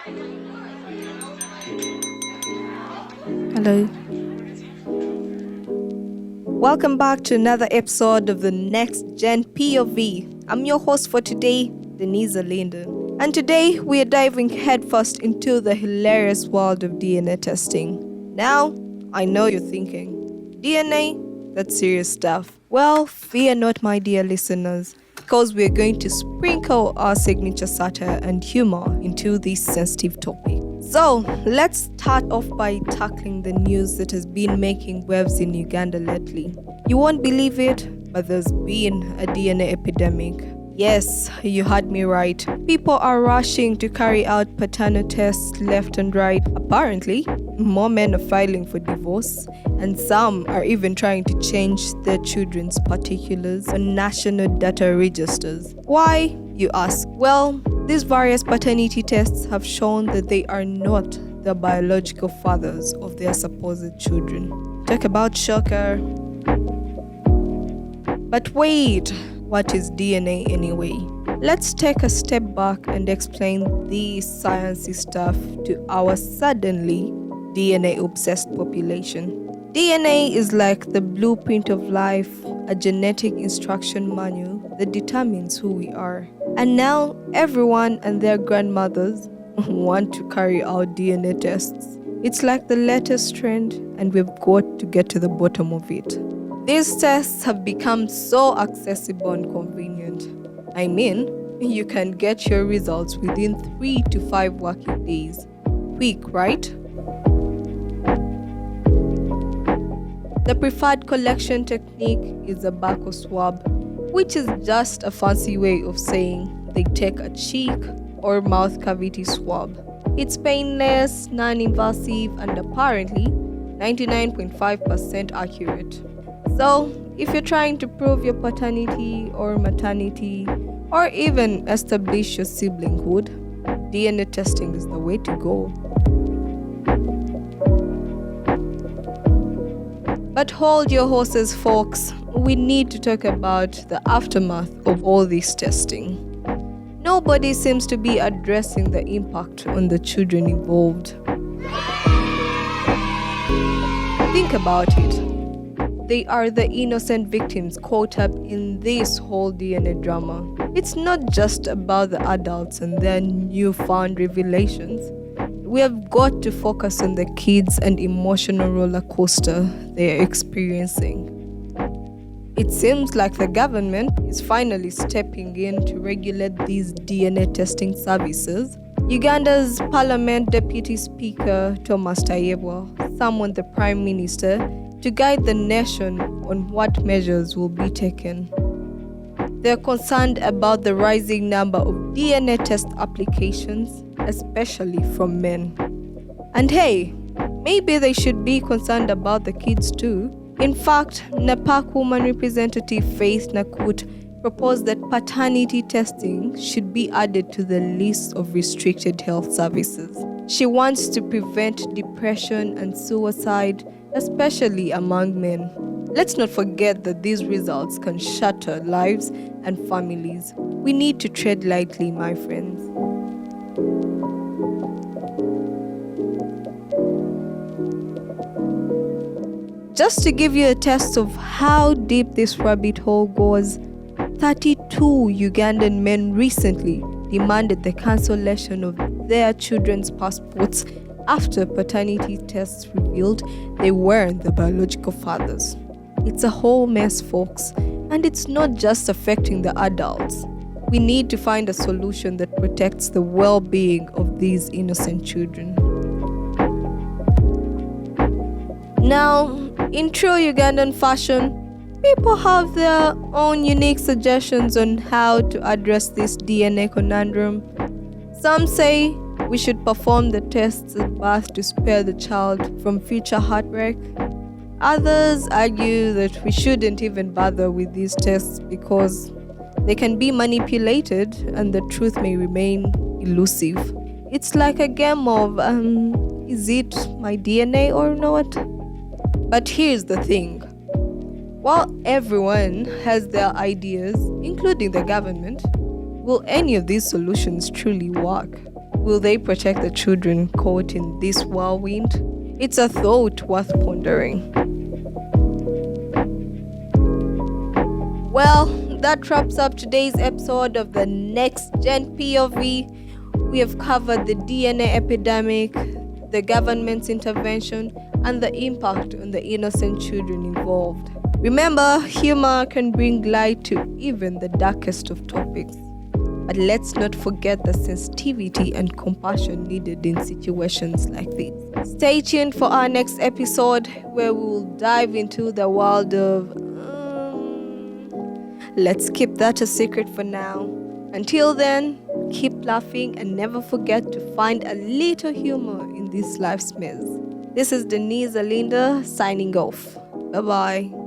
Hello. Welcome back to another episode of the Nxt Gen POV. I'm your host for today, Denise Linden. And today we are diving headfirst into the hilarious world of DNA testing. Now, I know you're thinking, DNA? That's serious stuff. Well, fear not, my dear listeners, because we're going to sprinkle our signature satire and humor into this sensitive topic. So, let's start off by tackling the news that has been making waves in Uganda lately. You won't believe it, but there's been a DNA epidemic. Yes, you heard me right. People are rushing to carry out paternal tests left and right. Apparently, more men are filing for divorce, and some are even trying to change their children's particulars on national data registers. Why, you ask? Well, these various paternity tests have shown that they are not the biological fathers of their supposed children. Talk about shocker. But wait, what is DNA anyway? Let's take a step back and explain this sciencey stuff to our suddenly DNA-obsessed population. DNA is like the blueprint of life, a genetic instruction manual that determines who we are. And now everyone and their grandmothers want to carry out DNA tests. It's like the latest trend, and we've got to get to the bottom of it. These tests have become so accessible and convenient. I mean, you can get your results within 3 to 5 working days. Quick, right? The preferred collection technique is a barcode swab, which is just a fancy way of saying they take a cheek or mouth cavity swab. It's painless, non-invasive, and apparently 99.5% accurate. So, if you're trying to prove your paternity or maternity, or even establish your siblinghood, DNA testing is the way to go. But hold your horses, folks. We need to talk about the aftermath of all this testing. Nobody seems to be addressing the impact on the children involved. Think about it. They are the innocent victims caught up in this whole DNA drama. It's not just about the adults and their newfound revelations. We have got to focus on the kids and emotional roller coaster they are experiencing. It seems like the government is finally stepping in to regulate these DNA testing services. Uganda's Parliament Deputy Speaker Thomas Tayebwa summoned the Prime Minister to guide the nation on what measures will be taken. They're concerned about the rising number of DNA test applications, especially from men. And hey, maybe they should be concerned about the kids too. In fact, NAPAC woman representative Faith Nakut proposed that paternity testing should be added to the list of restricted health services. She wants to prevent depression and suicide, especially among men. Let's not forget that these results can shatter lives and families. We need to tread lightly, my friends. Just to give you a taste of how deep this rabbit hole goes, 32 Ugandan men recently demanded the cancellation of their children's passports after paternity tests revealed they weren't the biological fathers. It's a whole mess, folks, and it's not just affecting the adults. We need to find a solution that protects the well-being of these innocent children. Now, in true Ugandan fashion, people have their own unique suggestions on how to address this DNA conundrum. Some say we should perform the tests at birth to spare the child from future heartbreak. Others argue that we shouldn't even bother with these tests because they can be manipulated and the truth may remain elusive. It's like a game of, is it my DNA or not? But here's the thing. While everyone has their ideas, including the government, will any of these solutions truly work? Will they protect the children caught in this whirlwind? It's a thought worth pondering. Well, that wraps up today's episode of the Nxt Gen POV. We have covered the DNA epidemic, the government's intervention, and the impact on the innocent children involved. Remember, humor can bring light to even the darkest of topics. But let's not forget the sensitivity and compassion needed in situations like this. Stay tuned for our next episode where we will dive into the world of... let's keep that a secret for now. Until then, keep laughing and never forget to find a little humor in this life's mess. This is Denise Alinda signing off. Bye-bye.